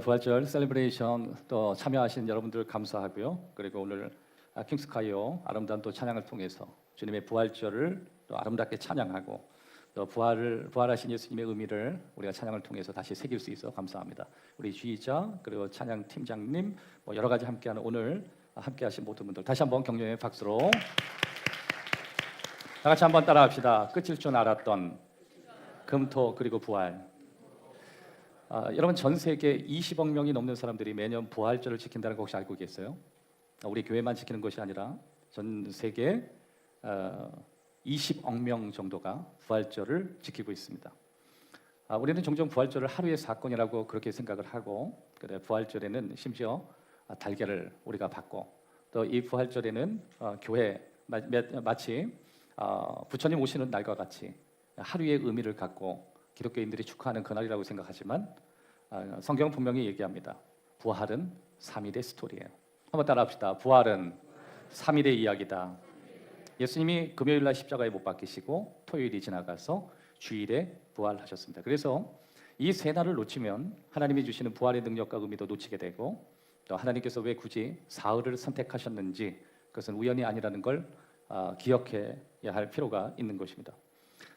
부활절 셀레브레이션 또 참여하신 여러분들 감사하고요. 그리고 오늘 킹스카이오 아름다운 또 찬양을 통해서 주님의 부활절을 또 아름답게 찬양하고 또 부활하신 예수님의 의미를 우리가 찬양을 통해서 다시 새길 수 있어 감사합니다. 우리 주의자 그리고 찬양 팀장님 뭐 여러 가지 함께하는 오늘 함께하신 모든 분들 다시 한번 격려의 박수로 다 같이 한번 따라합시다. 끝일 줄 알았던 금토 그리고 부활. 여러분 전 세계 20억 명이 넘는 사람들이 매년 부활절을 지킨다는 거 혹시 알고 계세요? 우리 교회만 지키는 것이 아니라 전 세계 20억 명 정도가 부활절을 지키고 있습니다. 우리는 종종 부활절을 하루의 사건이라고 그렇게 생각을 하고 그래 부활절에는 심지어 달걀을 우리가 받고 또 이 부활절에는 교회 마치 부처님 오시는 날과 같이 하루의 의미를 갖고 기독교인들이 축하하는 그날이라고 생각하지만 성경은 분명히 얘기합니다. 부활은 3일의 스토리예요. 한번 따라합시다. 부활은 3일의 이야기다. 예수님이 금요일 날 십자가에 못 박히시고 토요일이 지나가서 주일에 부활하셨습니다. 그래서 이 세 날을 놓치면 하나님이 주시는 부활의 능력과 의미도 놓치게 되고 또 하나님께서 왜 굳이 사흘을 선택하셨는지 그것은 우연이 아니라는 걸 기억해야 할 필요가 있는 것입니다.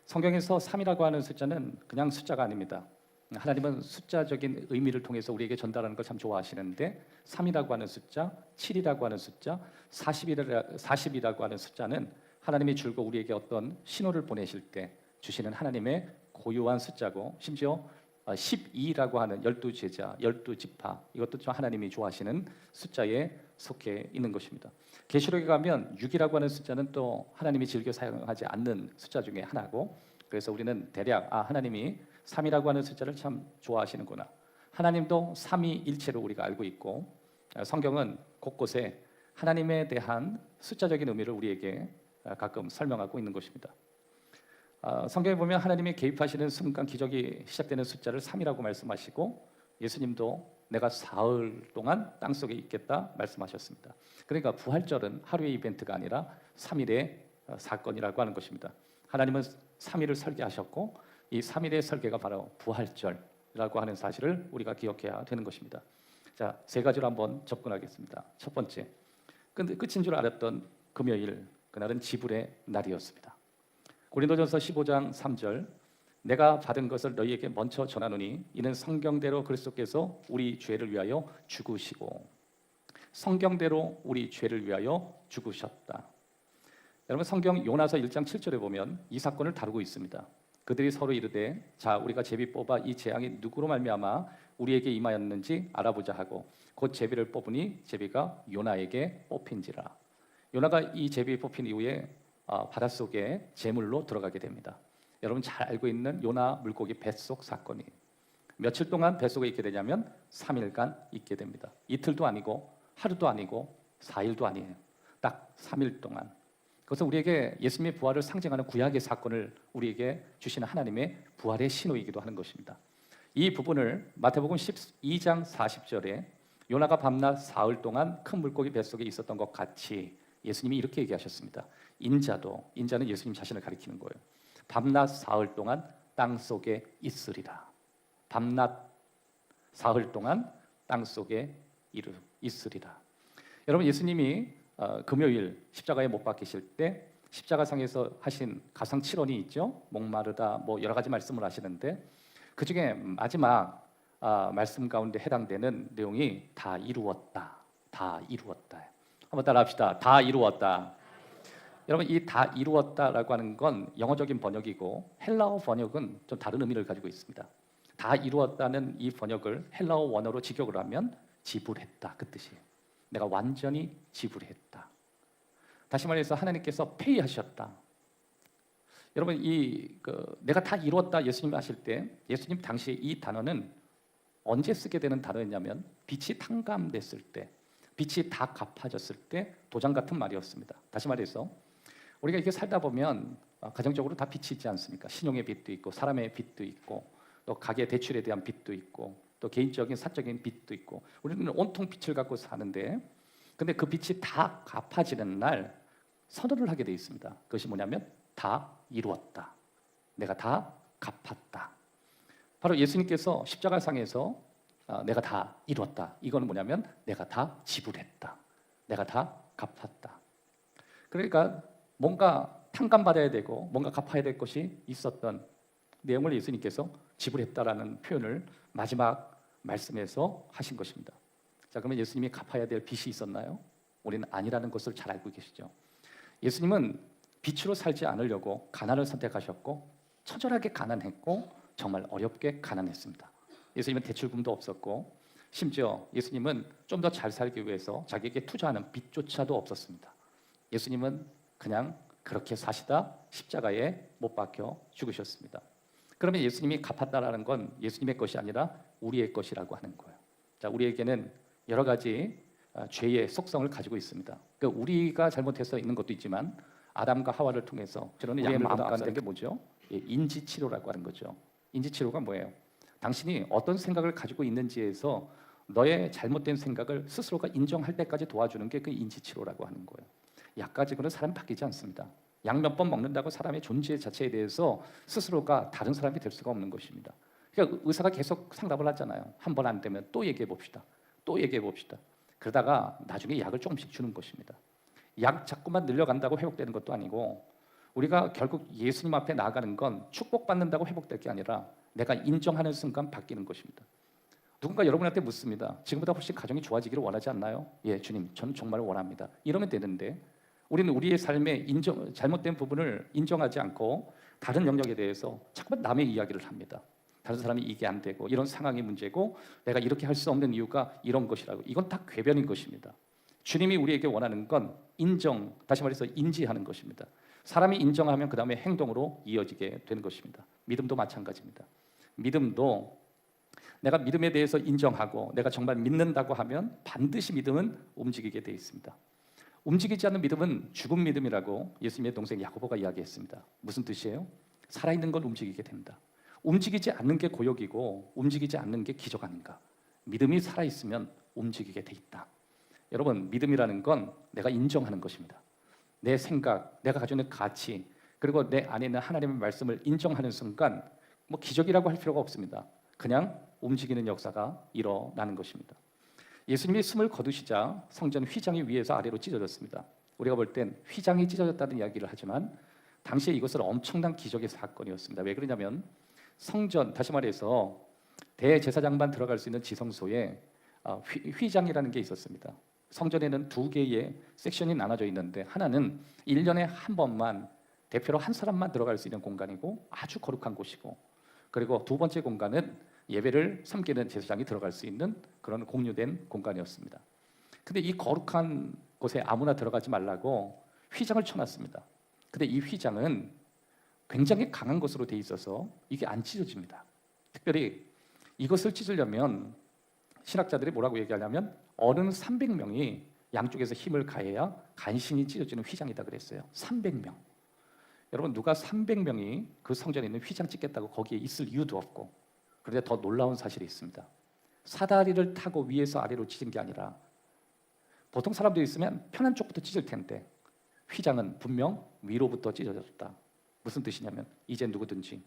성경에서 3이라고 하는 숫자는 그냥 숫자가 아닙니다. 하나님은 숫자적인 의미를 통해서 우리에게 전달하는 걸 참 좋아하시는데 3이라고 하는 숫자, 7이라고 하는 숫자, 40이라고 하는 숫자는 하나님이 줄곧 우리에게 어떤 신호를 보내실 때 주시는 하나님의 고유한 숫자고 심지어 12라고 하는 12제자, 12지파 이것도 좀 하나님이 좋아하시는 숫자에 속해 있는 것입니다. 계시록에 가면 6이라고 하는 숫자는 또 하나님이 즐겨 사용하지 않는 숫자 중에 하나고 그래서 우리는 대략 하나님이 3이라고 하는 숫자를 참 좋아하시는구나. 하나님도 삼위일체로 우리가 알고 있고 성경은 곳곳에 하나님에 대한 숫자적인 의미를 우리에게 가끔 설명하고 있는 것입니다. 성경에 보면 하나님이 개입하시는 순간 기적이 시작되는 숫자를 3이라고 말씀하시고 예수님도 내가 사흘 동안 땅속에 있겠다 말씀하셨습니다. 그러니까 부활절은 하루의 이벤트가 아니라 3일의 사건이라고 하는 것입니다. 하나님은 3일을 설계하셨고 이 3일의 설계가 바로 부활절이라고 하는 사실을 우리가 기억해야 되는 것입니다. 자, 세 가지로 한번 접근하겠습니다. 첫 번째, 끝인 줄 알았던 금요일, 그날은 지불의 날이었습니다. 고린도전서 15장 3절 내가 받은 것을 너희에게 먼저 전하노니 이는 성경대로 그리스도께서 우리 죄를 위하여 죽으시고 성경대로 우리 죄를 위하여 죽으셨다. 여러분 성경 요나서 1장 7절에 보면 이 사건을 다루고 있습니다. 그들이 서로 이르되 자 우리가 제비 뽑아 이 재앙이 누구로 말미암아 우리에게 임하였는지 알아보자 하고 곧 제비를 뽑으니 제비가 요나에게 뽑힌지라. 요나가 이 제비 뽑힌 이후에 바닷속에 제물로 들어가게 됩니다. 여러분 잘 알고 있는 요나 물고기 뱃속 사건이 며칠 동안 뱃속에 있게 되냐면 3일간 있게 됩니다. 이틀도 아니고 하루도 아니고 4일도 아니에요. 딱 3일 동안. 그것은 우리에게 예수님의 부활을 상징하는 구약의 사건을 우리에게 주시는 하나님의 부활의 신호이기도 하는 것입니다. 이 부분을 마태복음 12장 40절에 요나가 밤낮 사흘 동안 큰 물고기 뱃속에 있었던 것 같이 예수님이 이렇게 얘기하셨습니다. 인자는 예수님 자신을 가리키는 거예요. 밤낮 사흘 동안 땅속에 있으리라. 밤낮 사흘 동안 땅속에 있으리라. 여러분 예수님이 금요일 십자가에 못 박히실 때 십자가상에서 하신 가상 7원이 있죠. 목마르다 뭐 여러 가지 말씀을 하시는데 그 중에 마지막 말씀 가운데 해당되는 내용이 다 이루었다. 다 이루었다. 한번 따라합시다. 다 이루었다. 여러분 이 다 이루었다라고 하는 건 영어적인 번역이고 헬라어 번역은 좀 다른 의미를 가지고 있습니다. 다 이루었다는 이 번역을 헬라어 원어로 직역을 하면 지불했다 그 뜻이에요. 내가 완전히 지불했다. 다시 말해서 하나님께서 페이하셨다. 여러분 내가 다 이루었다 예수님 하실 때 예수님 당시에 이 단어는 언제 쓰게 되는 단어였냐면 빚이 탕감됐을 때 빚이 다 갚아졌을 때 도장 같은 말이었습니다. 다시 말해서 우리가 이렇게 살다 보면 가정적으로 다 빚이 있지 않습니까? 신용의 빚도 있고 사람의 빚도 있고 또 가계 대출에 대한 빚도 있고 또 개인적인 사적인 빚도 있고 우리는 온통 빚을 갖고 사는데 근데 그 빚이 다 갚아지는 날 선언을 하게 돼 있습니다. 그것이 뭐냐면 다 이루었다. 내가 다 갚았다. 바로 예수님께서 십자가상에서 내가 다 이뤘다. 이거는 뭐냐면 내가 다 지불했다. 내가 다 갚았다. 그러니까 뭔가 탕감받아야 되고 뭔가 갚아야 될 것이 있었던 내용을 예수님께서 지불했다라는 표현을 마지막 말씀에서 하신 것입니다. 자, 그러면 예수님이 갚아야 될 빚이 있었나요? 우리는 아니라는 것을 잘 알고 계시죠. 예수님은 빛으로 살지 않으려고 가난을 선택하셨고 처절하게 가난했고 정말 어렵게 가난했습니다. 예수님은 대출금도 없었고 심지어 예수님은 좀 더 잘 살기 위해서 자기에게 투자하는 빚조차도 없었습니다. 예수님은 그냥 그렇게 사시다 십자가에 못 박혀 죽으셨습니다. 그러면 예수님이 갚았다라는 건 예수님의 것이 아니라 우리의 것이라고 하는 거예요. 자, 우리에게는 여러 가지 죄의 속성을 가지고 있습니다. 그러니까 우리가 잘못해서 있는 것도 있지만 아담과 하와를 통해서 저는 우리의 마음 가운데 게 뭐죠? 인지치료라고 하는 거죠. 인지치료가 뭐예요? 당신이 어떤 생각을 가지고 있는지에서 너의 잘못된 생각을 스스로가 인정할 때까지 도와주는 게 그 인지치료라고 하는 거예요. 약 가지고는 사람이 바뀌지 않습니다. 약 몇 번 먹는다고 사람의 존재 자체에 대해서 스스로가 다른 사람이 될 수가 없는 것입니다. 그러니까 의사가 계속 상담을 하잖아요. 한 번 안 되면 또 얘기해 봅시다. 또 얘기해 봅시다. 그러다가 나중에 약을 조금씩 주는 것입니다. 약 자꾸만 늘려간다고 회복되는 것도 아니고 우리가 결국 예수님 앞에 나아가는 건 축복받는다고 회복될 게 아니라 내가 인정하는 순간 바뀌는 것입니다. 누군가 여러분한테 묻습니다. 지금보다 훨씬 가정이 좋아지기를 원하지 않나요? 예, 주님, 저는 정말 원합니다. 이러면 되는데 우리는 우리의 삶의 잘못된 부분을 인정하지 않고 다른 영역에 대해서 자꾸만 남의 이야기를 합니다. 다른 사람이 이게 안 되고 이런 상황이 문제고 내가 이렇게 할 수 없는 이유가 이런 것이라고. 이건 다 궤변인 것입니다. 주님이 우리에게 원하는 건 인정, 다시 말해서 인지하는 것입니다. 사람이 인정하면 그 다음에 행동으로 이어지게 되는 것입니다. 믿음도 마찬가지입니다. 믿음도 내가 믿음에 대해서 인정하고 내가 정말 믿는다고 하면 반드시 믿음은 움직이게 되어 있습니다. 움직이지 않는 믿음은 죽은 믿음이라고 예수님의 동생 야고보가 이야기했습니다. 무슨 뜻이에요? 살아있는 건 움직이게 된다. 움직이지 않는 게 고역이고 움직이지 않는 게 기적 아닌가? 믿음이 살아있으면 움직이게 돼 있다. 여러분, 믿음이라는 건 내가 인정하는 것입니다. 내 생각, 내가 가지고 있는 가치, 그리고 내 안에 있는 하나님의 말씀을 인정하는 순간 뭐 기적이라고 할 필요가 없습니다. 그냥 움직이는 역사가 일어나는 것입니다. 예수님이 숨을 거두시자 성전 휘장이 위에서 아래로 찢어졌습니다. 우리가 볼 땐 휘장이 찢어졌다는 이야기를 하지만 당시에 이것은 엄청난 기적의 사건이었습니다. 왜 그러냐면 성전, 다시 말해서 대제사장만 들어갈 수 있는 지성소에 휘장이라는 게 있었습니다. 성전에는 두 개의 섹션이 나눠져 있는데 하나는 1년에 한 번만 대표로 한 사람만 들어갈 수 있는 공간이고 아주 거룩한 곳이고, 그리고 두 번째 공간은 예배를 섬기는 제사장이 들어갈 수 있는 그런 공유된 공간이었습니다. 근데 이 거룩한 곳에 아무나 들어가지 말라고 휘장을 쳐놨습니다. 근데 이 휘장은 굉장히 강한 것으로 돼 있어서 이게 안 찢어집니다. 특별히 이것을 찢으려면 신학자들이 뭐라고 얘기하냐면 어른 300명이 양쪽에서 힘을 가해야 간신히 찢어지는 휘장이다 그랬어요. 300명. 여러분, 누가 300명이 그 성전에 있는 휘장 찢겠다고 거기에 있을 이유도 없고, 그런데 더 놀라운 사실이 있습니다. 사다리를 타고 위에서 아래로 찢은 게 아니라 보통 사람들이 있으면 편한 쪽부터 찢을 텐데 휘장은 분명 위로부터 찢어졌다. 무슨 뜻이냐면 이제 누구든지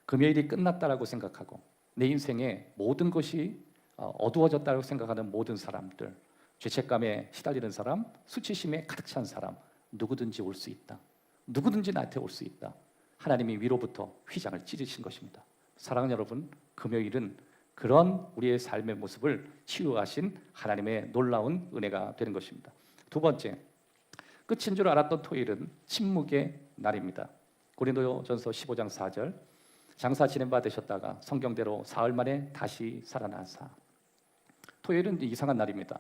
금요일이 끝났다라고 생각하고 내 인생의 모든 것이 어두워졌다고 생각하는 모든 사람들, 죄책감에 시달리는 사람, 수치심에 가득 찬 사람, 누구든지 올 수 있다. 누구든지 나한테 올 수 있다. 하나님이 위로부터 휘장을 찢으신 것입니다. 사랑하는 여러분, 금요일은 그런 우리의 삶의 모습을 치유하신 하나님의 놀라운 은혜가 되는 것입니다. 두 번째, 끝인 줄 알았던 토요일은 침묵의 날입니다. 고린도전서 15장 4절, 장사 지낸바 되셨다가 성경대로 사흘 만에 다시 살아나사. 토요일은 이상한 날입니다.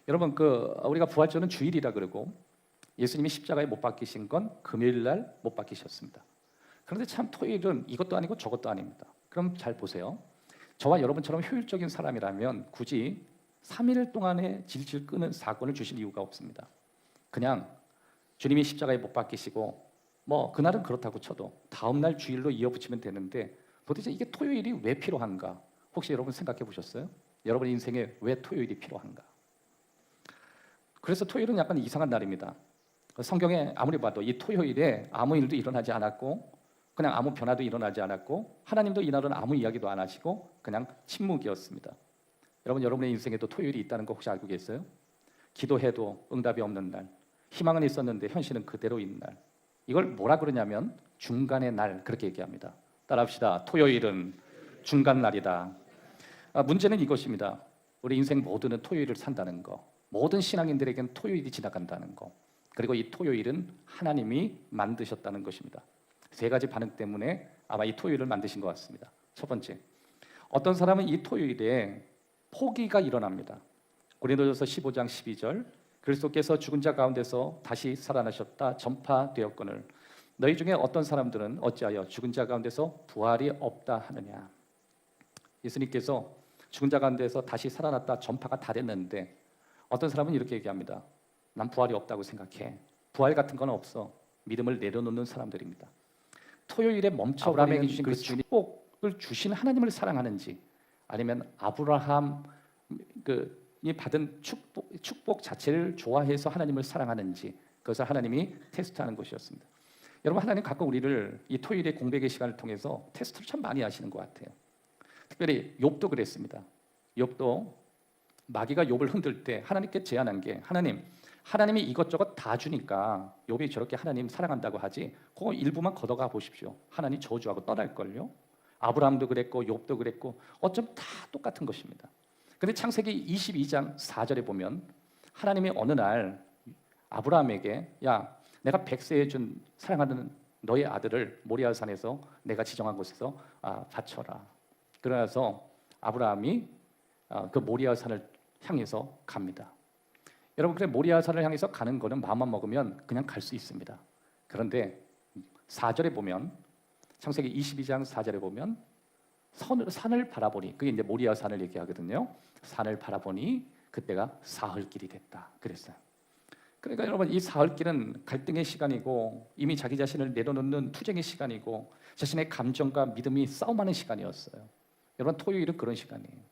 여러분, 우리가 부활절은 주일이라 그러고 예수님이 십자가에 못 박히신 건 금요일 날 못 박히셨습니다. 그런데 참 토요일은 이것도 아니고 저것도 아닙니다. 그럼 잘 보세요. 저와 여러분처럼 효율적인 사람이라면 굳이 3일 동안에 질질 끄는 사건을 주실 이유가 없습니다. 그냥 주님이 십자가에 못 박히시고 뭐 그날은 그렇다고 쳐도 다음 날 주일로 이어붙이면 되는데 도대체 이게 토요일이 왜 필요한가? 혹시 여러분 생각해 보셨어요? 여러분 인생에 왜 토요일이 필요한가? 그래서 토요일은 약간 이상한 날입니다. 성경에 아무리 봐도 이 토요일에 아무 일도 일어나지 않았고 그냥 아무 변화도 일어나지 않았고 하나님도 이날은 아무 이야기도 안 하시고 그냥 침묵이었습니다. 여러분, 여러분의 인생에도 토요일이 있다는 거 혹시 알고 계세요? 기도해도 응답이 없는 날, 희망은 있었는데 현실은 그대로인 날. 이걸 뭐라 그러냐면 중간의 날, 그렇게 얘기합니다. 따라합시다. 토요일은 중간 날이다. 문제는 이것입니다. 우리 인생 모두는 토요일을 산다는 거, 모든 신앙인들에게는 토요일이 지나간다는 거, 그리고 이 토요일은 하나님이 만드셨다는 것입니다. 세 가지 반응 때문에 아마 이 토요일을 만드신 것 같습니다. 첫 번째, 어떤 사람은 이 토요일에 포기가 일어납니다. 고린도전서 15장 12절, 그리스도께서 죽은 자 가운데서 다시 살아나셨다 전파되었거늘 너희 중에 어떤 사람들은 어찌하여 죽은 자 가운데서 부활이 없다 하느냐. 예수님께서 죽은 자 가운데서 다시 살아났다 전파가 다 됐는데 어떤 사람은 이렇게 얘기합니다. 난 부활이 없다고 생각해. 부활 같은 건 없어. 믿음을 내려놓는 사람들입니다. 토요일에 멈춰버리는 주신 그 축복을 주신 하나님을 사랑하는지, 아니면 아브라함이 받은 축복 자체를 좋아해서 하나님을 사랑하는지, 그것을 하나님이 테스트하는 것이었습니다. 여러분, 하나님 가끔 우리를 이 토요일의 공백의 시간을 통해서 테스트를 참 많이 하시는 것 같아요. 특별히 욥도 그랬습니다. 욥도 마귀가 욥을 흔들 때 하나님께 제안한 게, 하나님이 이것저것 다 주니까 욥이 저렇게 하나님 사랑한다고 하지 그거 일부만 걷어가 보십시오. 하나님 저주하고 떠날걸요. 아브라함도 그랬고 욥도 그랬고 어쩜 다 똑같은 것입니다. 그런데 창세기 22장 4절에 보면 하나님이 어느 날 아브라함에게, 야, 내가 백세에 준 사랑하는 너의 아들을 모리아산에서 내가 지정한 곳에서 바쳐라. 그러나서 아브라함이 그 모리아산을 향해서 갑니다. 여러분, 그래 모리아산을 향해서 가는 거는 마음만 먹으면 그냥 갈 수 있습니다. 그런데 4절에 보면, 창세기 22장 4절에 보면 산을 바라보니, 그게 이제 모리아산을 얘기하거든요. 산을 바라보니 그때가 사흘길이 됐다 그랬어요. 그러니까 여러분, 이 사흘길은 갈등의 시간이고 이미 자기 자신을 내려놓는 투쟁의 시간이고 자신의 감정과 믿음이 싸움하는 시간이었어요. 여러분, 토요일은 그런 시간이에요.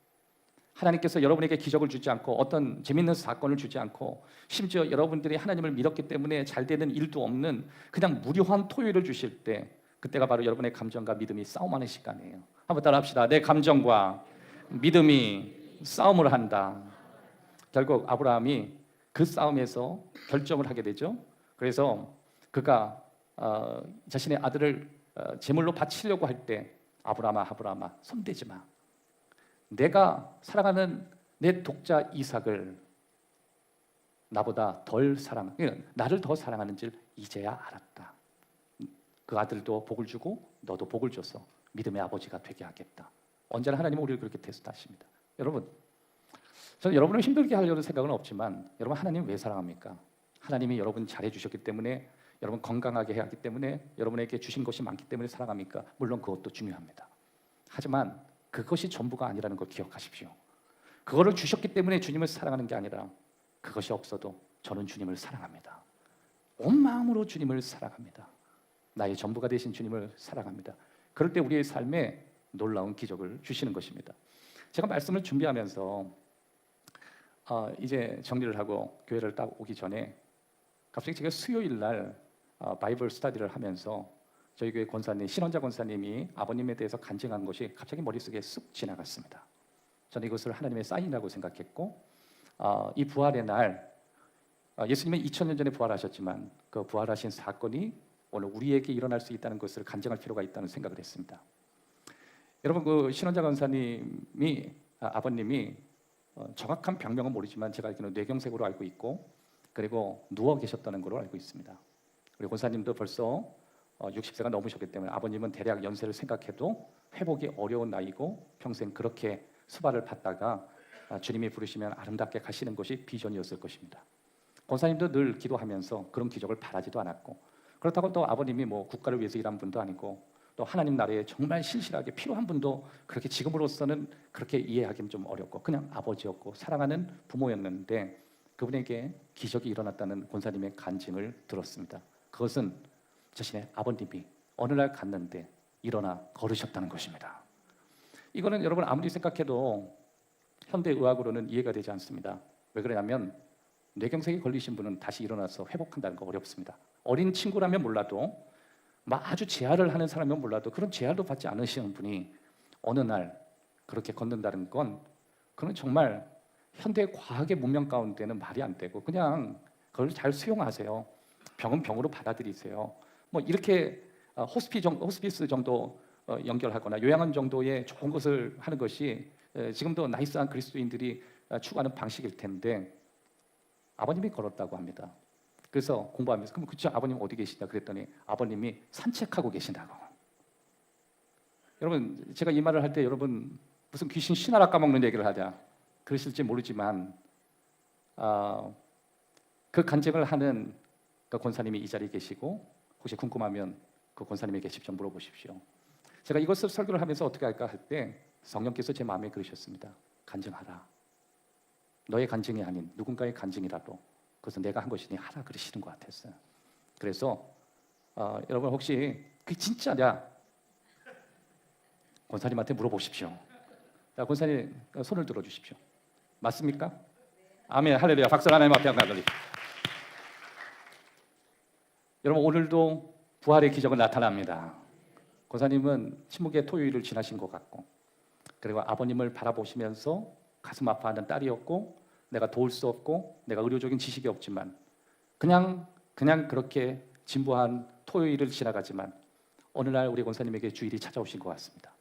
하나님께서 여러분에게 기적을 주지 않고 어떤 재밌는 사건을 주지 않고 심지어 여러분들이 하나님을 믿었기 때문에 잘 되는 일도 없는 그냥 무료한 토요일을 주실 때, 그때가 바로 여러분의 감정과 믿음이 싸움하는 시간이에요. 한번 따라합시다. 내 감정과 믿음이 싸움을 한다. 결국 아브라함이 그 싸움에서 결정을 하게 되죠. 그래서 그가 자신의 아들을 제물로 바치려고 할 때, 아브라함아 손대지 마. 내가 사랑하는 내 독자 이삭을 나보다 덜 나를 더 사랑하는 줄 이제야 알았다. 그 아들도 복을 주고 너도 복을 줘서 믿음의 아버지가 되게 하겠다. 언제나 하나님은 우리를 그렇게 테스트하십니다. 여러분, 저는 여러분을 힘들게 하려는 생각은 없지만, 여러분, 하나님 왜 사랑합니까? 하나님이 여러분 잘해주셨기 때문에, 여러분 건강하게 해야 하기 때문에, 여러분에게 주신 것이 많기 때문에 사랑합니까? 물론 그것도 중요합니다. 하지만 그것이 전부가 아니라는 걸 기억하십시오. 그거를 주셨기 때문에 주님을 사랑하는 게 아니라, 그것이 없어도 저는 주님을 사랑합니다. 온 마음으로 주님을 사랑합니다. 나의 전부가 되신 주님을 사랑합니다. 그럴 때 우리의 삶에 놀라운 기적을 주시는 것입니다. 제가 말씀을 준비하면서 이제 정리를 하고 교회를 딱 오기 전에 갑자기 제가 수요일 날 바이블 스터디를 하면서 저희 교회 권사님, 신원자 권사님이 아버님에 대해서 간증한 것이 갑자기 머릿속에 쑥 지나갔습니다. 저는 이것을 하나님의 사인이라고 생각했고, 이 부활의 날, 예수님은 2000년 전에 부활하셨지만 그 부활하신 사건이 오늘 우리에게 일어날 수 있다는 것을 간증할 필요가 있다는 생각을 했습니다. 여러분, 그 신원자 권사님이 아버님이 정확한 병명은 모르지만 제가 알기로는 뇌경색으로 알고 있고, 그리고 누워 계셨다는 걸로 알고 있습니다. 그리고 권사님도 벌써 60세가 넘으셨기 때문에 아버님은 대략 연세를 생각해도 회복이 어려운 나이고 평생 그렇게 수발을 받다가 주님이 부르시면 아름답게 가시는 것이 비전이었을 것입니다. 권사님도 늘 기도하면서 그런 기적을 바라지도 않았고, 그렇다고 또 아버님이 뭐 국가를 위해서 일한 분도 아니고 또 하나님 나라에 정말 신실하게 필요한 분도 그렇게 지금으로서는 그렇게 이해하기는 좀 어렵고 그냥 아버지였고 사랑하는 부모였는데, 그분에게 기적이 일어났다는 권사님의 간증을 들었습니다. 그것은 자신의 아버님이 어느 날 갔는데 일어나 걸으셨다는 것입니다. 이거는 여러분 아무리 생각해도 현대의학으로는 이해가 되지 않습니다. 왜 그러냐면 뇌경색에 걸리신 분은 다시 일어나서 회복한다는 거 어렵습니다. 어린 친구라면 몰라도, 아주 재활을 하는 사람이면 몰라도 그런 재활도 받지 않으시는 분이 어느 날 그렇게 걷는다는 건 그건 정말 현대 과학의 문명 가운데는 말이 안 되고 그냥 그걸 잘 수용하세요. 병은 병으로 받아들이세요. 뭐 이렇게 호스피스 정도 연결하거나 요양원 정도의 좋은 것을 하는 것이 지금도 나이스한 그리스도인들이 추구하는 방식일 텐데 아버님이 걸었다고 합니다. 그래서 공부하면서 그럼 그쵸 아버님 어디 계시냐 그랬더니 아버님이 산책하고 계신다고. 여러분 제가 이 말을 할 때 여러분 무슨 귀신 신하라 까먹는 얘기를 하냐 그러실지 모르지만 그 간증을 하는 그 권사님이 이 자리에 계시고 혹시 궁금하면 그 권사님에게 직접 물어보십시오. 제가 이것을 설교를 하면서 어떻게 할까 할 때 성령께서 제 마음에 그러셨습니다. 간증하라. 너의 간증이 아닌 누군가의 간증이라도 그것은 내가 한 것이니 하라 그러시는 것 같았어요. 그래서 여러분 혹시 그게 진짜냐? 권사님한테 물어보십시오. 자, 권사님 손을 들어주십시오. 맞습니까? 아멘 할렐루야. 박수 하나님 앞에 한번 드립니다. 여러분 오늘도 부활의 기적은 나타납니다. 권사님은 침묵의 토요일을 지나신 것 같고 그리고 아버님을 바라보시면서 가슴 아파하는 딸이었고 내가 도울 수 없고 내가 의료적인 지식이 없지만 그냥 그렇게 진부한 토요일을 지나가지만 어느 날 우리 권사님에게 주일이 찾아오신 것 같습니다.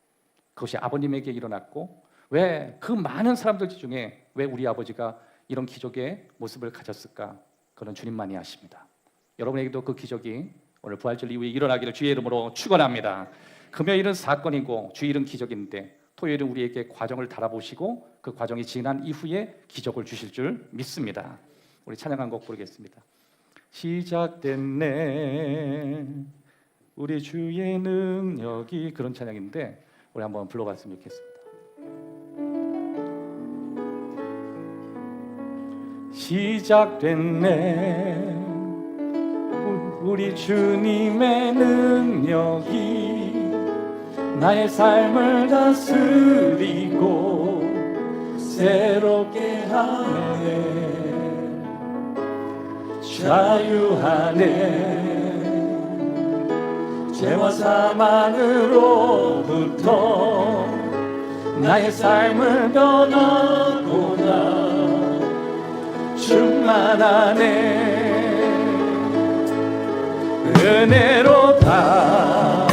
그것이 아버님에게 일어났고 왜 그 많은 사람들 중에 왜 우리 아버지가 이런 기적의 모습을 가졌을까? 그건 주님만이 아십니다. 여러분에게도 그 기적이 오늘 부활절 이후에 일어나기를 주의 이름으로 축원합니다. 금요일은 사건이고 주일은 기적인데 토요일은 우리에게 과정을 달아보시고 그 과정이 지난 이후에 기적을 주실 줄 믿습니다. 우리 찬양 한 곡 부르겠습니다. 시작됐네 우리 주의 능력이 그런 찬양인데 우리 한번 불러봤으면 좋겠습니다. 시작됐네 우리 주님의 능력이 나의 삶을 다스리고 새롭게 하네 자유하네 죄와 사망으로부터 나의 삶을 변하고자 충만하네 은혜로다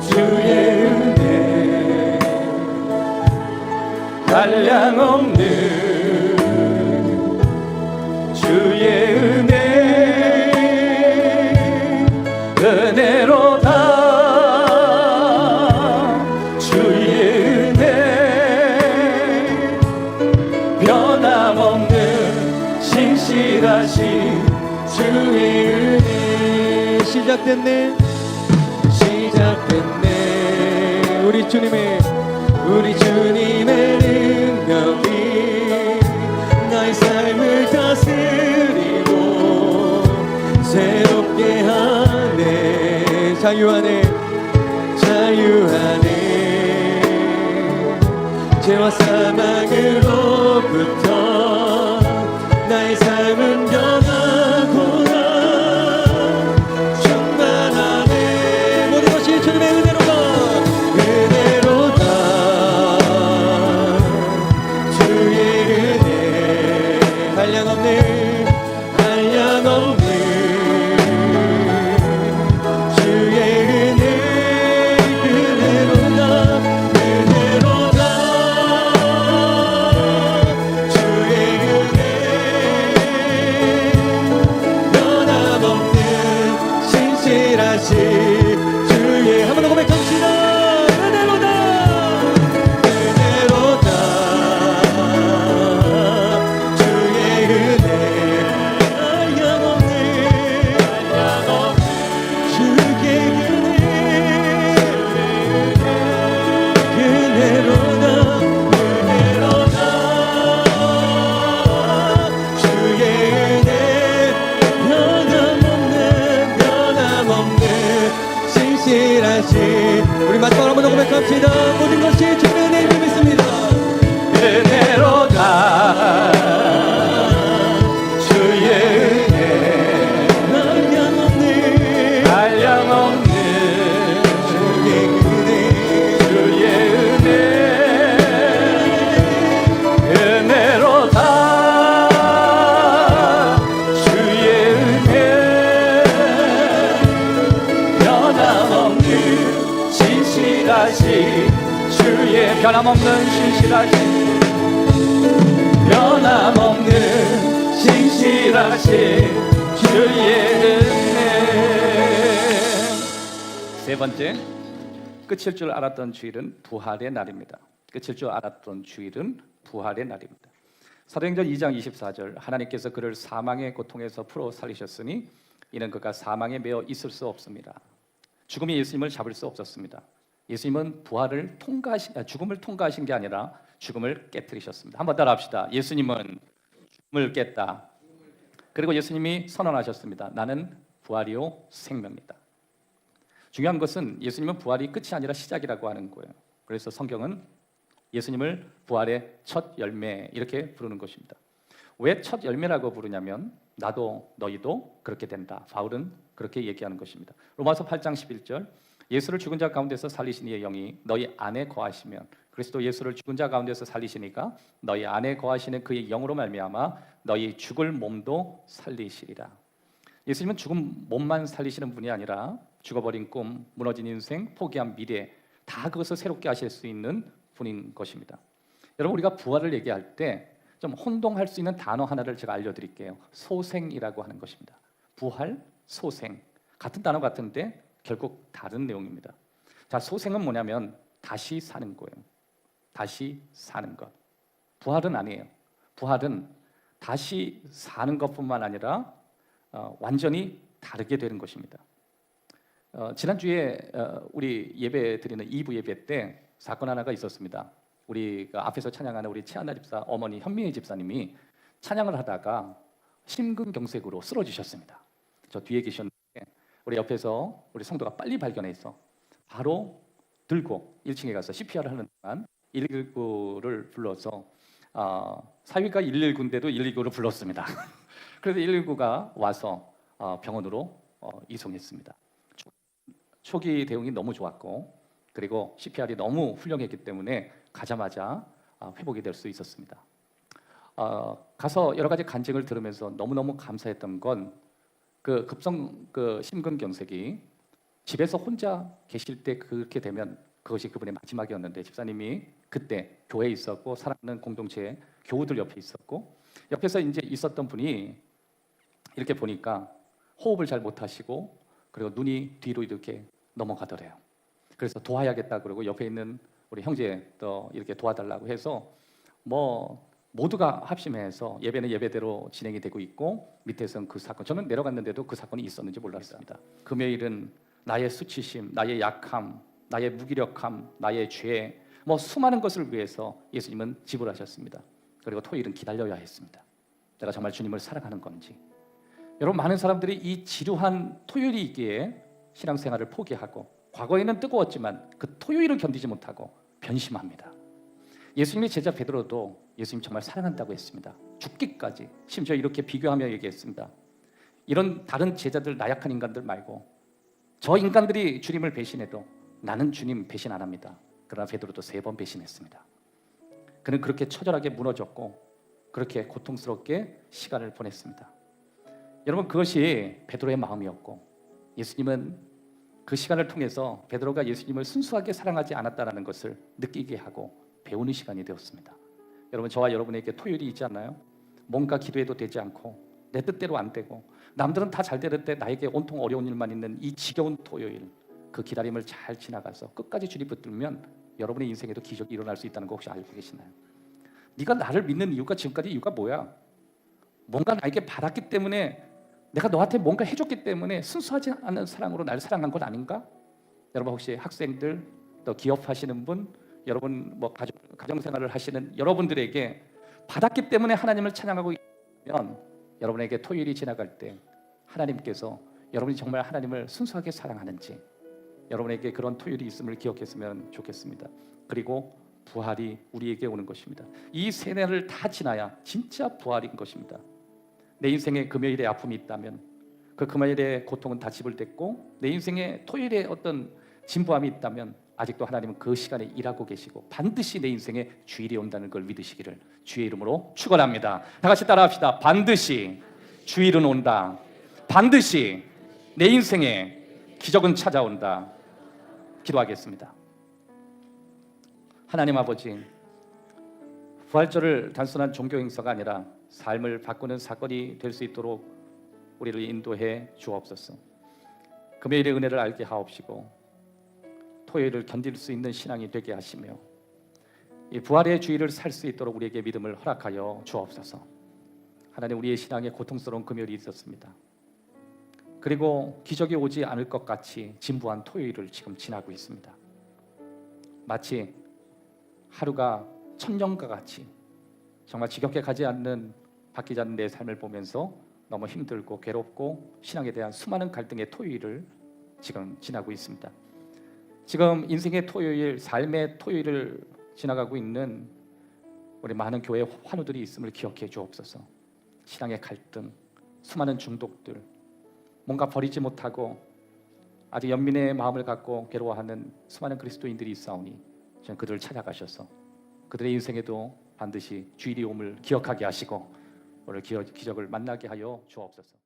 주의 은혜 한량없는 주의 은혜 은혜로다 주의 은혜 변함없는 신실하신 주의 은혜 시작됐네 우리 주님의 능력이 나의 삶을 다스리고 새롭게 하네 자유하네 죄와 사망으로부터 나의 삶은 변하고나 충만하네 모든 것이 주님의 은혜로다 주의 은혜 한량없는 주의 은혜 은혜로다 주의 은혜 변함없는 신실하신 주의 한 번 더 고백합시다. 우리 마지막으로 한번 더 고백합시다. 모든 것이 주님의 은혜를 믿습니다. 은혜로다 주의 은혜 한량없는 주의 은혜 변함없는 신실하신, 변함없는 신실하신 주의 은혜. 세 번째, 끝일 줄 알았던 주일은 부활의 날입니다. 끝일 줄 알았던 주일은 부활의 날입니다. 사도행전 2장 24절, 하나님께서 그를 사망의 고통에서 풀어 살리셨으니 이는 그가 사망에 매어 있을 수 없습니다. 죽음이 예수님을 잡을 수 없었습니다. 예수님은 부활을 죽음을 통과하신 게 아니라 죽음을 깨뜨리셨습니다. 한번 따라합시다. 예수님은 죽음을 깼다. 그리고 예수님이 선언하셨습니다. 나는 부활이요 생명이다. 중요한 것은 예수님은 부활이 끝이 아니라 시작이라고 하는 거예요. 그래서 성경은 예수님을 부활의 첫 열매 이렇게 부르는 것입니다. 왜 첫 열매라고 부르냐면 나도 너희도 그렇게 된다. 바울은 그렇게 얘기하는 것입니다. 로마서 8장 11절, 예수를 죽은 자 가운데서 살리신 이의 영이 너희 안에 거하시면, 그리스도 예수를 죽은 자 가운데서 살리시니까 너희 안에 거하시는 그의 영으로 말미암아 너희 죽을 몸도 살리시리라. 예수님은 죽은 몸만 살리시는 분이 아니라 죽어버린 꿈, 무너진 인생, 포기한 미래 다 그것을 새롭게 하실 수 있는 분인 것입니다. 여러분, 우리가 부활을 얘기할 때 좀 혼동할 수 있는 단어 하나를 제가 알려드릴게요. 소생이라고 하는 것입니다. 부활, 소생 같은 단어 같은데 결국 다른 내용입니다. 자, 소생은 뭐냐면 다시 사는 거예요. 다시 사는 것. 부활은 아니에요. 부활은 다시 사는 것뿐만 아니라 완전히 다르게 되는 것입니다. 지난주에 우리 예배 드리는 2부 예배 때 사건 하나가 있었습니다. 우리가 앞에서 찬양하는 우리 최하나 집사 어머니 현미애 집사님이 찬양을 하다가 심근경색으로 쓰러지셨습니다. 저 뒤에 계셨는데 우리 옆에서 우리 성도가 빨리 발견해서 바로 들고 1층에 가서 CPR을 하는 동안 119를 불러서 사위가 119인데도 119를 불렀습니다. 그래서 119가 와서 병원으로 이송했습니다. 초기 대응이 너무 좋았고 그리고 CPR이 너무 훌륭했기 때문에 가자마자 회복이 될 수 있었습니다. 가서 여러 가지 간증을 들으면서 너무너무 감사했던 건 그 급성 심근경색이 집에서 혼자 계실 때 그렇게 되면 그것이 그분의 마지막이었는데 집사님이 그때 교회에 있었고 사랑하는 공동체에 교우들 옆에 있었고 옆에서 이제 있었던 분이 이렇게 보니까 호흡을 잘 못하시고 그리고 눈이 뒤로 이렇게 넘어가더래요. 그래서 도와야겠다 그러고 옆에 있는 우리 형제도 이렇게 도와달라고 해서 뭐 모두가 합심해서 예배는 예배대로 진행이 되고 있고 밑에서는 그 사건, 저는 내려갔는데도 그 사건이 있었는지 몰랐습니다. 금요일은 나의 수치심, 나의 약함, 나의 무기력함, 나의 죄, 뭐 수많은 것을 위해서 예수님은 지불하셨습니다. 그리고 토요일은 기다려야 했습니다. 내가 정말 주님을 사랑하는 건지. 여러분, 많은 사람들이 이 지루한 토요일이 있기에 신앙생활을 포기하고 과거에는 뜨거웠지만 그 토요일을 견디지 못하고 변심합니다. 예수님의 제자 베드로도 예수님 정말 사랑한다고 했습니다. 죽기까지. 심지어 이렇게 비교하며 얘기했습니다. 이런 다른 제자들, 나약한 인간들 말고 저 인간들이 주님을 배신해도 나는 주님 배신 안 합니다. 그러나 베드로도 3번 배신했습니다. 그는 그렇게 처절하게 무너졌고 그렇게 고통스럽게 시간을 보냈습니다. 여러분, 그것이 베드로의 마음이었고 예수님은 그 시간을 통해서 베드로가 예수님을 순수하게 사랑하지 않았다는 것을 느끼게 하고 배우는 시간이 되었습니다. 여러분, 저와 여러분에게 토요일이 있지 않나요? 뭔가 기도해도 되지 않고 내 뜻대로 안 되고 남들은 다 잘 되는데 나에게 온통 어려운 일만 있는 이 지겨운 토요일, 그 기다림을 잘 지나가서 끝까지 주님 붙들면 여러분의 인생에도 기적이 일어날 수 있다는 거 혹시 알고 계시나요? 네가 나를 믿는 이유가 지금까지 이유가 뭐야? 뭔가 나에게 받았기 때문에, 내가 너한테 뭔가 해줬기 때문에 순수하지 않은 사랑으로 나를 사랑한 건 아닌가? 여러분, 혹시 학생들, 또 기업하시는 분, 여러분 뭐 가정생활을 하시는 여러분들에게 받았기 때문에 하나님을 찬양하고 있으면 여러분에게 토요일이 지나갈 때 하나님께서 여러분이 정말 하나님을 순수하게 사랑하는지 여러분에게 그런 토요일이 있음을 기억했으면 좋겠습니다. 그리고 부활이 우리에게 오는 것입니다. 이 세대를 다 지나야 진짜 부활인 것입니다. 내 인생에 금요일에 아픔이 있다면 그 금요일의 고통은 다 지불됐고 내 인생에 토요일에 어떤 진부함이 있다면 아직도 하나님은 그 시간에 일하고 계시고 반드시 내 인생에 주일이 온다는 걸 믿으시기를 주의 이름으로 축원합니다. 다 같이 따라합시다. 반드시 주일은 온다. 반드시 내 인생에 기적은 찾아온다. 기도하겠습니다. 하나님 아버지, 부활절을 단순한 종교 행사가 아니라 삶을 바꾸는 사건이 될 수 있도록 우리를 인도해 주옵소서. 금요일의 은혜를 알게 하옵시고 토요일을 견딜 수 있는 신앙이 되게 하시며 이 부활의 주의를 살 수 있도록 우리에게 믿음을 허락하여 주옵소서. 하나님, 우리의 신앙에 고통스러운 금요일이 있었습니다. 그리고 기적이 오지 않을 것 같이 진부한 토요일을 지금 지나고 있습니다. 마치 하루가 천년과 같이 정말 지겹게 가지 않는 바뀌지 않는 내 삶을 보면서 너무 힘들고 괴롭고 신앙에 대한 수많은 갈등의 토요일을 지금 지나고 있습니다. 지금 인생의 토요일, 삶의 토요일을 지나가고 있는 우리 많은 교회 환우들이 있음을 기억해 주옵소서. 신앙의 갈등, 수많은 중독들, 뭔가 버리지 못하고 아직 연민의 마음을 갖고 괴로워하는 수많은 그리스도인들이 있사오니 저는 그들을 찾아가셔서 그들의 인생에도 반드시 주일이 옴을 기억하게 하시고 오늘 기적을 만나게 하여 주옵소서.